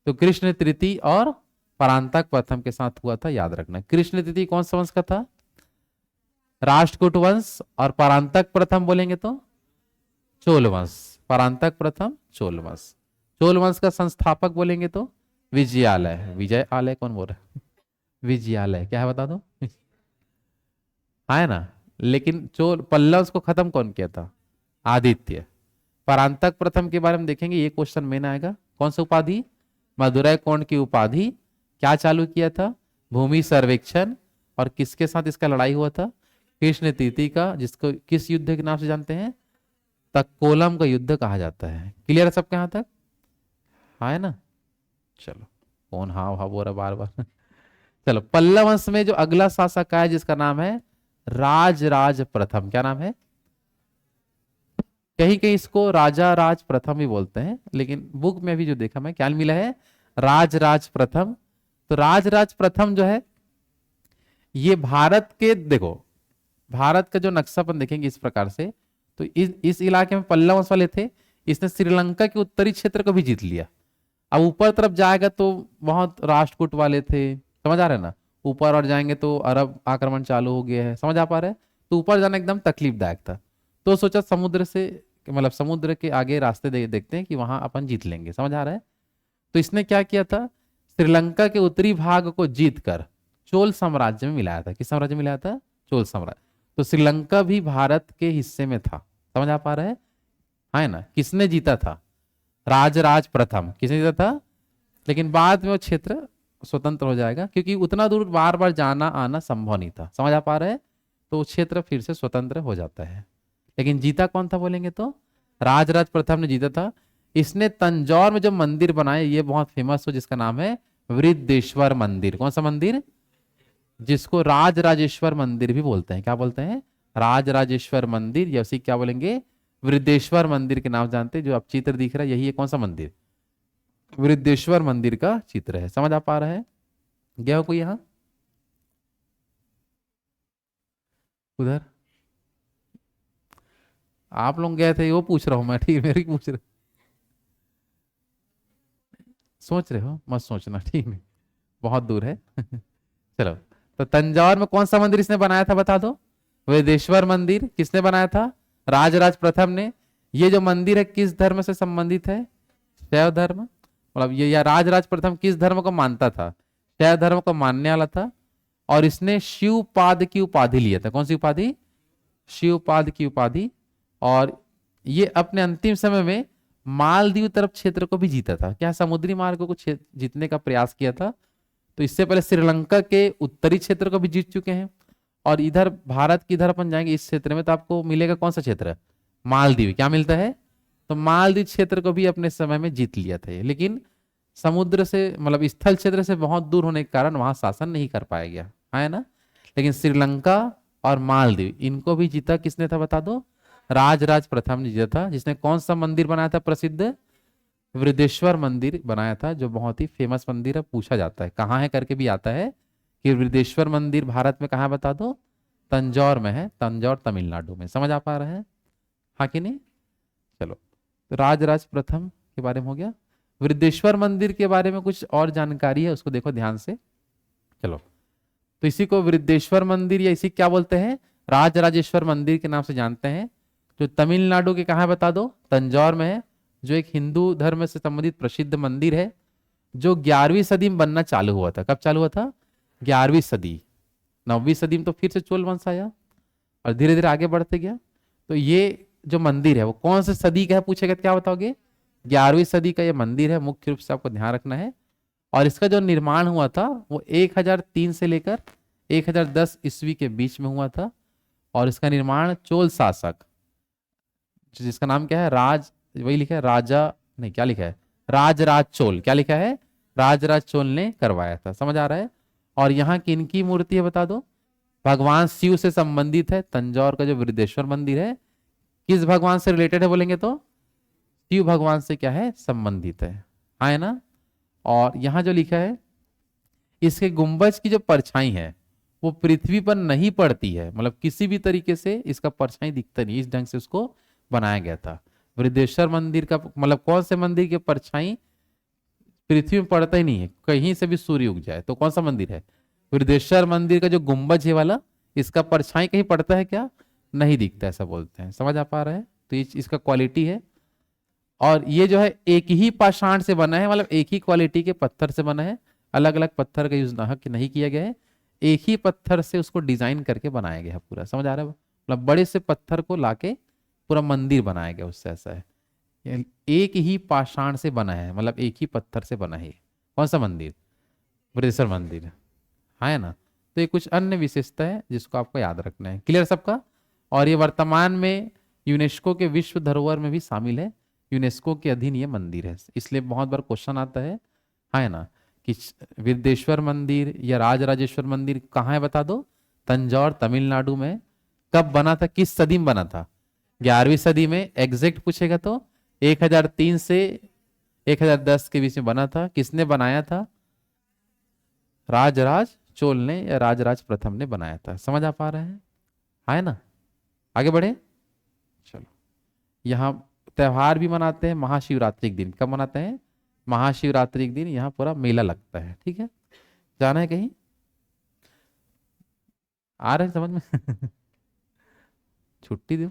तो कृष्ण तृतीय और परांतक प्रथम के साथ हुआ था, याद रखना। कृष्ण तृतीय कौन सा वंश का था? राष्ट्रकूट वंश। और परांतक प्रथम बोलेंगे तो चोल वंश। परांतक प्रथम चोल वंश। चोल वंश का संस्थापक बोलेंगे तो विजयालय। विजय आलय कौन बोल रहा है? विजयालय क्या है बता दो, है ना? लेकिन चोल पल्लव को खत्म कौन किया था? आदित्य। परांतक प्रथम के बारे में देखेंगे, ये क्वेश्चन मेन आएगा। कौन सा उपाधि? मदुरै कोंड की उपाधि। क्या चालू किया था? भूमि सर्वेक्षण। और किसके साथ इसका लड़ाई हुआ था? कृष्ण तृतीय का, जिसको किस युद्ध के नाम से जानते हैं? तक्कोलम का युद्ध कहा जाता है। क्लियर है सबके यहां तक, है ना? चलो, कौन हाँ हाँ बोल रहा बार बार चलो, पल्लव वंश में जो अगला शासक आया जिसका नाम है राजराज प्रथम। क्या नाम है? कहीं कहीं इसको राजा राज प्रथम भी बोलते हैं, लेकिन बुक में भी जो देखा मैं क्या मिला है, राजराज प्रथम। तो राजराज प्रथम जो है, ये भारत के, देखो भारत का जो नक्शा अपन देखेंगे इस प्रकार से, तो इस इलाके में पल्लव वंश वाले थे। इसने श्रीलंका के उत्तरी क्षेत्र को भी जीत लिया। अब ऊपर तरफ जाएगा तो बहुत राष्ट्रकूट वाले थे। समझ आ रहे हैं ना? ऊपर और जाएंगे तो अरब आक्रमण चालू हो गया है। समझ आ पा रहे हैं? तो ऊपर जाना एकदम तकलीफदायक था। तो सोचा समुद्र से, मतलब समुद्र के आगे रास्ते देखते हैं कि वहां अपन जीत लेंगे। समझ आ रहा है? तो इसने क्या किया था? श्रीलंका के उत्तरी भाग को जीतकर चोल साम्राज्य में मिलाया था। किस साम्राज्य में मिलाया था? चोल साम्राज्य। तो श्रीलंका भी भारत के हिस्से में था। समझ आ पा रहे हैं, है ना? किसने जीता था? राजराज प्रथम। किसने जीता था? लेकिन बाद में वो क्षेत्र स्वतंत्र हो जाएगा, क्योंकि उतना दूर बार बार जाना आना संभव नहीं था। समझ आ पा रहे हैं? तो क्षेत्र फिर से स्वतंत्र हो जाता है। लेकिन जीता कौन था बोलेंगे तो राजराज प्रथम ने जीता था। इसने तंजौर में जो मंदिर बनाए, ये बहुत फेमस हो, जिसका नाम है वृद्धेश्वर मंदिर। कौन सा मंदिर? जिसको राजराजेश्वर मंदिर भी बोलते हैं। क्या बोलते हैं? राजराजेश्वर मंदिर, या उसी क्या बोलेंगे, वृद्धेश्वर मंदिर के नाम जानते हैं। जो अब चित्र दिख रहा है यही है। कौन सा मंदिर? वृद्धेश्वर मंदिर का चित्र है। समझ आ पा रहा है? गया हो कोई यहां उधर? आप लोग गए थे वो पूछ रहा हूं मैं, ठीक? मेरी पूछ रहे, सोच रहे हो, मत सोचना, ठीक है? बहुत दूर है चलो, तो तंजौर में कौन सा मंदिर इसने बनाया था बता दो? वेदेश्वर मंदिर। किसने बनाया था? राजराज प्रथम ने। ये जो मंदिर है किस धर्म से संबंधित है? शैव धर्म। मतलब ये या राजराज प्रथम किस धर्म को मानता था? शैव धर्म को मानने वाला था। और इसने शिवपाद की उपाधि लिया था। कौन सी उपाधि? शिवपाद की उपाधि। और ये अपने अंतिम समय में मालदीव तरफ क्षेत्र को भी जीता था। क्या समुद्री मार्ग को जीतने का प्रयास किया था। तो इससे पहले श्रीलंका के उत्तरी क्षेत्र को भी जीत चुके हैं। और इधर भारत की इधर अपन जाएंगे इस क्षेत्र में, तो आपको मिलेगा कौन सा क्षेत्र? मालदीव। क्या मिलता है? तो मालदीव क्षेत्र को भी अपने समय में जीत लिया था ये। लेकिन समुद्र से मतलब स्थल क्षेत्र से बहुत दूर होने के कारण वहां शासन नहीं कर पाया गया, है ना। लेकिन श्रीलंका और मालदीव इनको भी जीता किसने था बता दो? राजराज प्रथम ने जीता था। जिसने कौन सा मंदिर बनाया था प्रसिद्ध? वृद्धेश्वर मंदिर बनाया था, जो बहुत ही फेमस मंदिर है। पूछा जाता है कहाँ है करके भी आता है कि वृद्धेश्वर मंदिर भारत में कहाँ है बता दो? तंजौर में है, तंजौर तमिलनाडु में। समझ आ पा रहे हैं, हाँ कि नहीं? चलो, तो राजराज प्रथम के बारे में हो गया। वृद्धेश्वर मंदिर के बारे में कुछ और जानकारी है, उसको देखो ध्यान से। चलो, तो इसी को वृद्धेश्वर मंदिर या इसी क्या बोलते हैं? राजराजेश्वर मंदिर के नाम से जानते हैं। जो तमिलनाडु के कहाँ है बता दो? तंजौर में है। जो एक हिंदू धर्म से संबंधित प्रसिद्ध मंदिर है, जो 11वीं सदी में बनना चालू हुआ था। कब चालू हुआ था? 11वीं सदी। 9वीं सदी में तो फिर से चोल वंश आया और धीरे धीरे आगे बढ़ते गया। तो ये जो मंदिर है वो कौन से सदी का है पूछेगा तो क्या बताओगे? 11वीं सदी का ये मंदिर है। मुख्य रूप से आपको ध्यान रखना है। और इसका जो निर्माण हुआ था वो 1003 से लेकर 1010 ईस्वी के बीच में हुआ था। और इसका निर्माण चोल शासक, जिसका नाम क्या है? वही लिखा है राजा, नहीं क्या लिखा है? राजराज चोल। क्या लिखा है? राजराज चोल ने करवाया था। समझ आ रहा है? और यहाँ किनकी मूर्ति है बता दो? भगवान शिव से संबंधित है। तंजौर का जो वृद्धेश्वर मंदिर है किस भगवान से रिलेटेड है बोलेंगे तो? शिव भगवान से क्या है? संबंधित है ना। और यहां जो लिखा है, इसके गुंबज की जो परछाई है वो पृथ्वी पर नहीं पड़ती है। मतलब किसी भी तरीके से इसका परछाई दिखता नहीं, इस ढंग से उसको बनाया गया था। वृद्धेश्वर मंदिर का मतलब कौन से मंदिर की परछाई पृथ्वी में पड़ता ही नहीं है, कहीं से भी सूर्य उग जाए तो कौन सा मंदिर है? वृद्धेश्वर मंदिर का जो गुंबज है वाला, इसका परछाई कहीं पड़ता है क्या? नहीं दिखता, ऐसा बोलते हैं। समझ आ पा रहा है? तो इसका क्वालिटी है। और ये जो है एक ही पाषाण से बना है, मतलब एक ही क्वालिटी के पत्थर से बना है। अलग अलग पत्थर का यूज नहीं किया गया है। एक ही पत्थर से उसको डिजाइन करके बनाया गया है पूरा। समझ आ रहा है? मतलब बड़े से पत्थर को लाके पूरा मंदिर बनाया गया उससे, ऐसा है। एक ही पाषाण से बना है, मतलब एक ही पत्थर से बना है। कौन सा मंदिर? वृद्धेश्वर मंदिर, है ना। तो ये कुछ अन्य विशेषता है जिसको आपको याद रखना है। क्लियर सबका? और ये वर्तमान में यूनेस्को के विश्व धरोहर में भी शामिल है। यूनेस्को के अधीन ये मंदिर है। इसलिए बहुत बार क्वेश्चन आता है ना, कि वृद्धेश्वर मंदिर या राजराजेश्वर मंदिर कहाँ है बता दो? तंजौर तमिलनाडु में। कब बना था? किस सदी में बना था? 11वीं सदी में। एग्जैक्ट पूछेगा तो 1003 से 1010 के बीच में बना था। किसने बनाया था? राजराज चोल ने या राजराज प्रथम ने बनाया था। समझ आ पा रहे हैं, है ना। आगे बढ़े। चलो, यहाँ त्योहार भी मनाते हैं महाशिवरात्रि के दिन। कब मनाते हैं? महाशिवरात्रि के दिन यहाँ पूरा मेला लगता है। ठीक है, जाना है कहीं? आ रहे हैं समझ में? छुट्टी दो,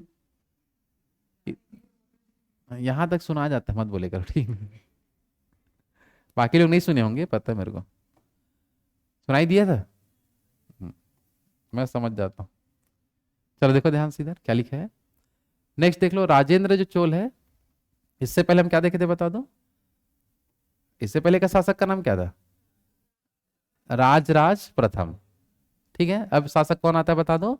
यहां तक सुना जाता है, मत बोले करो ठीक है? बाकी लोग नहीं सुने होंगे, पता है मेरे को। सुनाई दिया था? मैं समझ जाता हूँ। चलो देखो ध्यान से इधर क्या लिखा है। नेक्स्ट देख लो, राजेंद्र जो चोल है, इससे पहले हम क्या देखे थे बता दो? इससे पहले का शासक का नाम क्या था? राजराज प्रथम। ठीक है, अब शासक कौन आता है बता दो?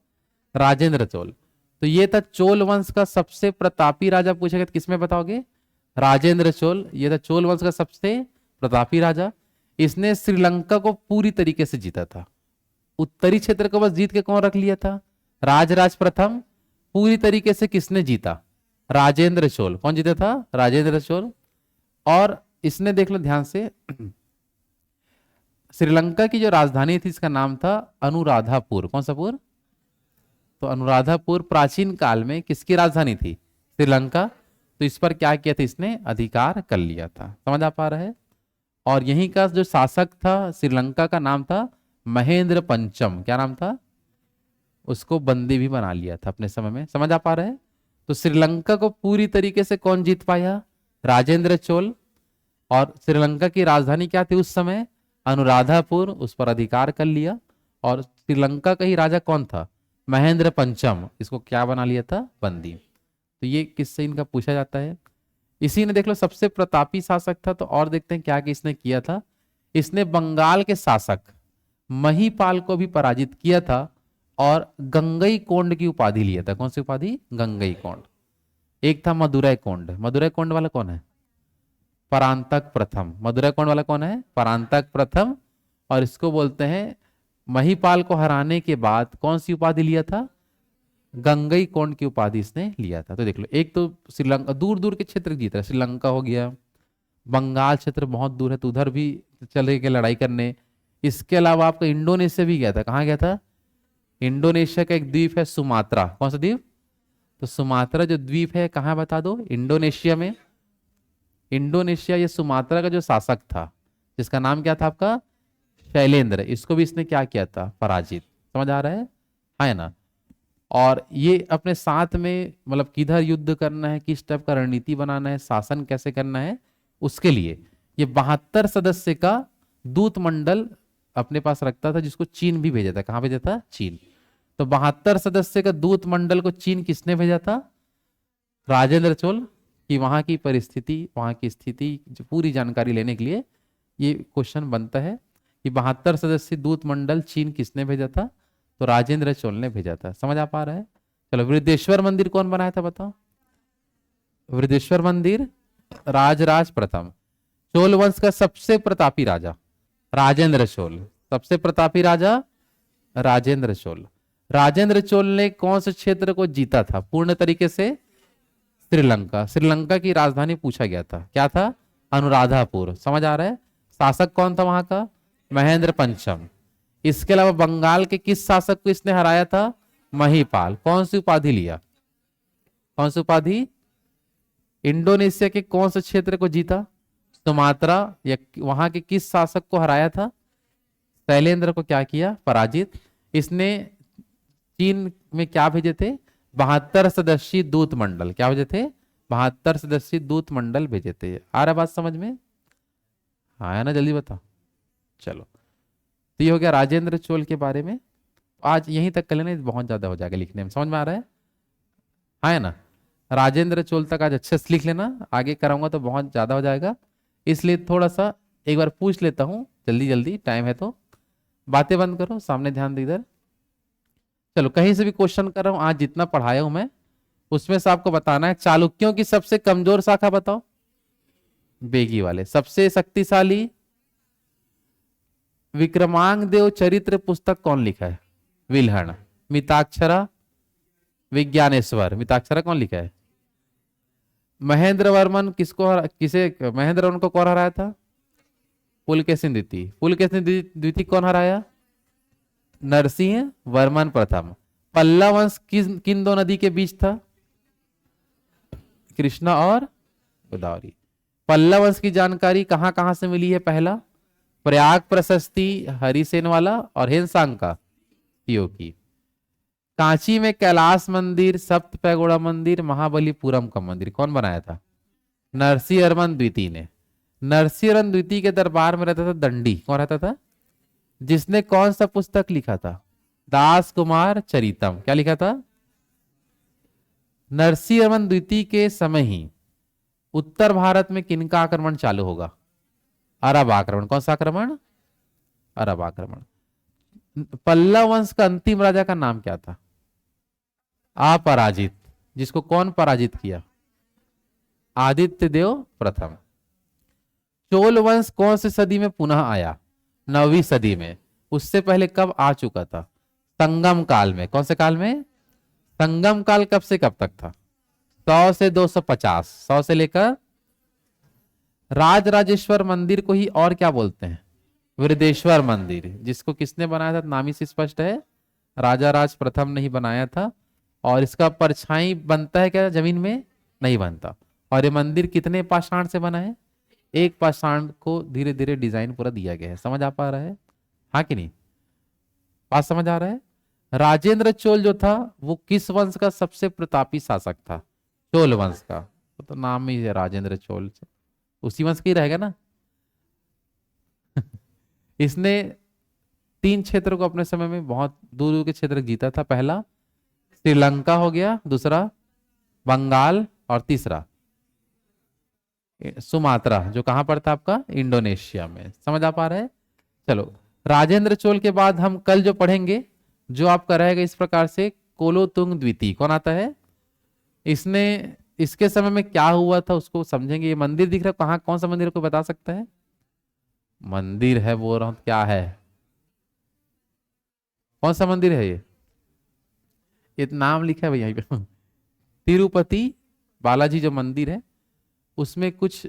राजेंद्र चोल। तो ये था चोल वंश का सबसे प्रतापी राजा। पूछेगा तो किसमें बताओगे? राजेंद्र चोल। ये था चोल वंश का सबसे प्रतापी राजा। इसने श्रीलंका को पूरी तरीके से जीता था। उत्तरी क्षेत्र को बस जीत के कौन रख लिया था? राजराज प्रथम। पूरी तरीके से किसने जीता? राजेंद्र चोल। कौन जीता था? राजेंद्र चोल। और इसने देख लो ध्यान से, श्रीलंका की जो राजधानी थी इसका नाम था अनुराधापुर। कौन सा पुर? तो अनुराधापुर प्राचीन काल में किसकी राजधानी थी? श्रीलंका। तो इस पर क्या किया था? इसने अधिकार कर लिया था। समझ आ पा रहा है? और यहीं का जो शासक था श्रीलंका का नाम था महेंद्र पंचम। क्या नाम था? उसको बंदी भी बना लिया था अपने समय में। समझ आ पा रहे हैं? तो श्रीलंका को पूरी तरीके से कौन जीत पाया? राजेंद्र चोल। और श्रीलंका की राजधानी क्या थी उस समय? अनुराधापुर। उस पर अधिकार कर लिया। और श्रीलंका का ही राजा कौन था? महेंद्र पंचम। इसको क्या बना लिया था? बंदी। तो ये किससे इनका पूछा जाता है। इसी ने देख लो सबसे प्रतापी शासक था। तो और देखते हैं क्या कि इसने किया था। इसने बंगाल के शासक महीपाल को भी पराजित किया था और गंगई कोंड की उपाधि लिया था। कौन सी उपाधि? गंगई कोंड। एक था मदुरै कोंड। मदुरै कोंड वाला कौन है? परांतक प्रथम। मदुरै कोंड वाला कौन है? परांतक प्रथम। और इसको बोलते हैं, महीपाल को हराने के बाद कौन सी उपाधि लिया था? गंगई कोंड की उपाधि इसने लिया था। तो देख लो, एक तो श्रीलंका दूर दूर के क्षेत्र जीत रहा है। श्रीलंका हो गया, बंगाल क्षेत्र बहुत दूर है तो उधर भी चले गए लड़ाई करने। इसके अलावा आपका इंडोनेशिया भी गया था। कहाँ गया था? इंडोनेशिया का एक द्वीप है सुमात्रा। कौन सा द्वीप? तो सुमात्रा जो द्वीप है कहाँ बता दो? इंडोनेशिया में। इंडोनेशिया ये सुमात्रा का जो शासक था जिसका नाम क्या था आपका? शैलेंद्र। इसको भी इसने क्या किया था? पराजित। समझ आ रहा है ना। और ये अपने साथ में मतलब किधर युद्ध करना है, किस टाइप का रणनीति बनाना है, शासन कैसे करना है, उसके लिए ये 72 सदस्य का दूत मंडल अपने पास रखता था, जिसको चीन भी भेजा था। कहाँ भेजा था? चीन। तो 72 सदस्य का दूत मंडल को चीन किसने भेजा था? राजेंद्र चोल। कि वहां की परिस्थिति, वहां की स्थिति जो पूरी जानकारी लेने के लिए ये क्वेश्चन बनता है कि 72 सदस्यीय दूत मंडल चीन किसने भेजा था? तो राजेंद्र चोल ने भेजा था। समझ आ पा रहा है? चलो, वृद्धेश्वर मंदिर कौन बनाया था बताओ? वृद्धेश्वर मंदिर राजराज प्रथम। चोल वंश का सबसे प्रतापी राजा राजेंद्र चोल। सबसे प्रतापी राजा राजेंद्र चोल। राजेंद्र चोल ने कौन से क्षेत्र को जीता था पूर्ण तरीके से? श्रीलंका। श्रीलंका की राजधानी पूछा गया था, क्या था? अनुराधापुर। समझ आ रहा है? शासक कौन था वहां का? महेंद्र पंचम। इसके अलावा बंगाल के किस शासक को इसने हराया था? महीपाल। कौन सी उपाधि लिया? कौन सी उपाधि? इंडोनेशिया के कौन से क्षेत्र को जीता? सुमात्रा। या वहां के किस शासक को हराया था? शैलेंद्र को क्या किया? पराजित। इसने चीन में क्या भेजे थे? 72 सदस्यीय दूत मंडल। क्या भेजे थे? 72 सदस्यीय दूत मंडल भेजे थे। आ रहा बात समझ में? आया ना? जल्दी बताओ। चलो, तो ये हो गया राजेंद्र चोल के बारे में। आज यहीं तक कर लेना, बहुत ज्यादा हो जाएगा लिखने में। समझ में आ रहा है? आया ना? राजेंद्र चोल तक आज अच्छे से लिख लेना, आगे कराऊंगा तो बहुत ज्यादा हो जाएगा, इसलिए थोड़ा सा एक बार पूछ लेता हूं जल्दी जल्दी, टाइम है तो। बातें बंद करो, सामने ध्यान दे इधर। चलो, कहीं से भी क्वेश्चन कर रहा हूं, आज जितना पढ़ाया हूं मैं उसमें से आपको बताना है चालुक्यों की सबसे कमजोर शाखा बताओ। बेगी वाले। सबसे शक्तिशाली? विक्रमांक देव चरित्र पुस्तक कौन लिखा है? विल्हण। मिताक्षरा? विज्ञानेश्वर। मिताक्षरा कौन लिखा है? महेंद्र वर्मन महेंद्र वर्मन को कौन हराया था? पुलकेशिन द्वितीय। पुलकेशिन द्वितीय कौन हराया? नरसिंह वर्मन प्रथम। पल्लव वंश किन दो नदी के बीच था? कृष्णा और गोदावरी। पल्लव वंश की जानकारी कहां कहां से मिली है? पहला, प्रयाग प्रशस्ति हरिसेन वाला और हेनसांग का की। कांची में कैलाश मंदिर, सप्त पैगोड़ा मंदिर, महाबलीपुरम का मंदिर कौन बनाया था? नरसिंहवर्मन द्वितीय ने। नरसिंहवर्मन द्वितीय के दरबार में रहता था दंडी। कौन रहता था? जिसने कौन सा पुस्तक लिखा था? दास कुमार चरितम। क्या लिखा था? नरसिंहवर्मन द्वितीय के समय ही उत्तर भारत में किनका आक्रमण चालू होगा? अरब आक्रमण। कौन सा आक्रमण? अरब आक्रमण। पल्लव वंश का अंतिम राजा का नाम क्या था? अपराजित। जिसको कौन पराजित किया? आदित्य देव प्रथम। चोल वंश कौन सी सदी में पुनः आया? 9वीं सदी में। उससे पहले कब आ चुका था? संगम काल में। कौन से काल में? संगम काल कब से कब तक था? 100 से 250। 100 से लेकर राजराजेश्वर मंदिर को ही और क्या बोलते हैं? वृद्धेश्वर मंदिर। जिसको किसने बनाया था? नामी से स्पष्ट है, राजा राज प्रथम ने ही बनाया था। और इसका परछाई बनता है क्या जमीन में? नहीं बनता। और ये मंदिर कितने पाषाण से बना है? एक पाषाण को धीरे धीरे डिजाइन पूरा दिया गया है। समझ आ पा रहा है? हाँ कि नहीं? बात समझ आ रहा है? राजेंद्र चोल जो था वो किस वंश का सबसे प्रतापी शासक था? चोल वंश का। तो नाम ही है राजेंद्र चोल, उसी वंश का ही रहेगा ना। इसने 3 क्षेत्रों को अपने समय में बहुत दूर दूर के क्षेत्र जीता था। पहला श्रीलंका हो गया, दूसरा बंगाल, और तीसरा सुमात्रा, जो कहां पर था आपका, इंडोनेशिया में। समझ आ पा रहा है? चलो, राजेंद्र चोल के बाद हम कल जो पढ़ेंगे, जो आपका रहेगा इस प्रकार से, कोलोतुंग द्वितीय। कौन आता है? इसने, इसके समय में क्या हुआ था उसको समझेंगे। ये मंदिर दिख रहा है, कहाँ, कौन सा मंदिर को बता सकता है? मंदिर है, बोल रहा हूं, क्या है, कौन सा मंदिर है ये नाम लिखा है भाई यहीं पे तिरुपति बालाजी जो मंदिर है, उसमें कुछ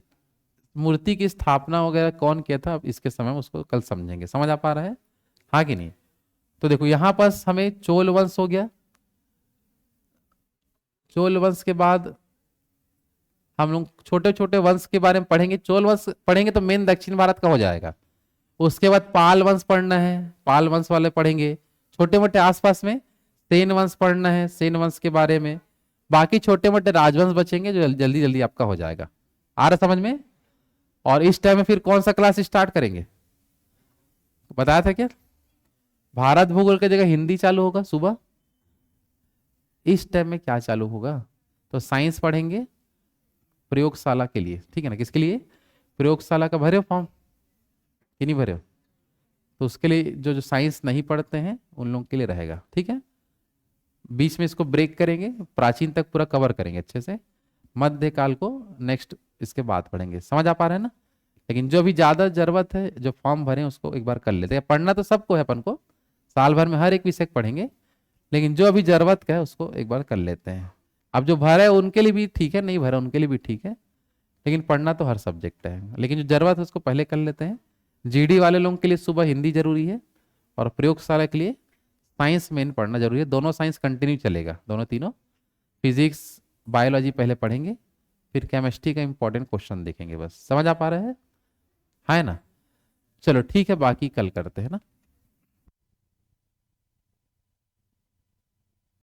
मूर्ति की स्थापना वगैरह कौन किया था, अब इसके समय में उसको कल समझेंगे। समझ आ पा रहा है, हाँ कि नहीं? तो देखो यहां पास हमें चोल वंश हो गया। चोल वंश के बाद हम लोग छोटे छोटे वंश के बारे में पढ़ेंगे। चोल वंश पढ़ेंगे तो मेन दक्षिण भारत का हो जाएगा। उसके बाद पाल वंश पढ़ना है, पाल वंश वाले पढ़ेंगे। छोटे मोटे आसपास में सेन वंश पढ़ना है, सेन वंश के बारे में। बाकी छोटे मोटे राजवंश बचेंगे जो जल्दी जल्दी आपका हो जाएगा। आ रहा समझ में? और इस टाइम में फिर कौन सा क्लास स्टार्ट करेंगे, बताया था क्या? भारत भूगोल की जगह हिंदी चालू होगा सुबह। इस टाइम में क्या चालू होगा? तो साइंस पढ़ेंगे प्रयोगशाला के लिए, ठीक है ना? किसके लिए? प्रयोगशाला का भरे हो फॉर्म कि नहीं भरे हो? तो उसके लिए जो जो साइंस नहीं पढ़ते हैं उन लोगों के लिए रहेगा, ठीक है? बीच में इसको ब्रेक करेंगे, प्राचीन तक पूरा कवर करेंगे अच्छे से, मध्यकाल को नेक्स्ट इसके बाद पढ़ेंगे। समझ आ पा रहे हैं ना? लेकिन जो भी ज्यादा जरूरत है, जो फॉर्म भरे उसको एक बार कर लेते हैं। पढ़ना तो सबको है, अपन को साल भर में हर एक विषय पढ़ेंगे, लेकिन जो अभी जरूरत का है उसको एक बार कर लेते हैं। अब जो भरे उनके लिए भी ठीक है, नहीं भरे उनके लिए भी ठीक है, लेकिन पढ़ना तो हर सब्जेक्ट है, लेकिन जो जरूरत है उसको पहले कर लेते हैं। जीडी वाले लोगों के लिए सुबह हिंदी जरूरी है, और प्रयोगशाला के लिए साइंस मेन पढ़ना जरूरी है। दोनों साइंस कंटिन्यू चलेगा, दोनों तीनों। फिजिक्स बायोलॉजी पहले पढ़ेंगे, फिर केमिस्ट्री का इंपॉर्टेंट क्वेश्चन देखेंगे। बस समझ आ पा रहे हैं, है ना? चलो ठीक है, बाकी कल करते हैं ना।